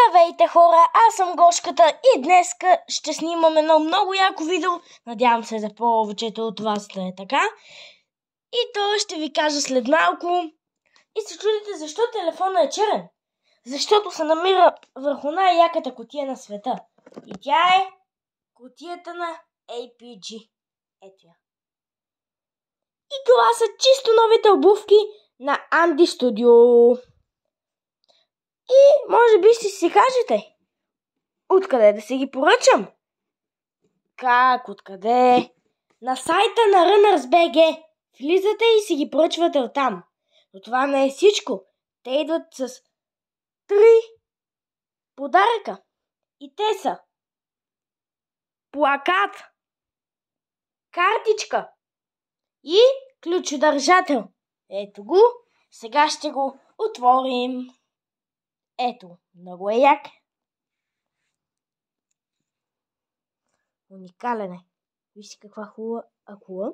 Здравейте хора, аз съм Гошката и днес ще снимам едно много яко видео. Надявам се за повечето от вас да е така. И то ще ви кажа след малко. И се чудите защо телефонът е черен. Защото се намира върху най-яката кутия на света. И тя е кутията на APG. Ето я. И това са чисто новите обувки на Andy Studio. И може би ще си кажете, откъде да си ги поръчам? Как? Откъде? На сайта на Runners.bg. Влизате и си ги поръчвате оттам. Но това не е всичко. Те идват с 3 подаръка. И те са плакат, картичка и ключодържател. Ето го. Сега ще го отворим. Ето, много е як. Уникален е. Вижте каква хубава акула.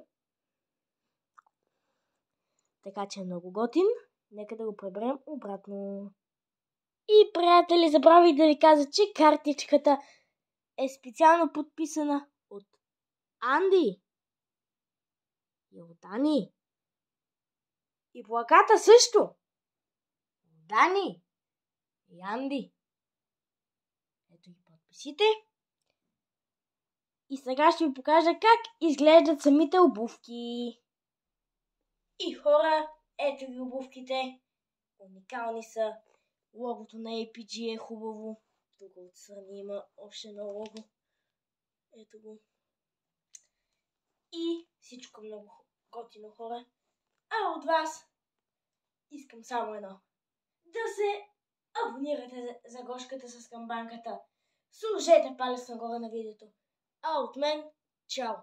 Така че е много готин. Нека да го преберем обратно. И, приятели, забравих да ви кажа, че картичката е специално подписана от Анди и от Дани. И плаката също. Дани и Анди. Ето и подписите. И сега ще ви покажа как изглеждат самите обувки. И хора, ето ги обувките. Уникални са. Логото на APG е хубаво. Тук отстрани има още едно лого. Ето го. И всичко много готино, хора. А от вас искам само едно. Да се абонирате за Гошката с камбанката. Сложете палец нагоре на видеото. А от мен, чао!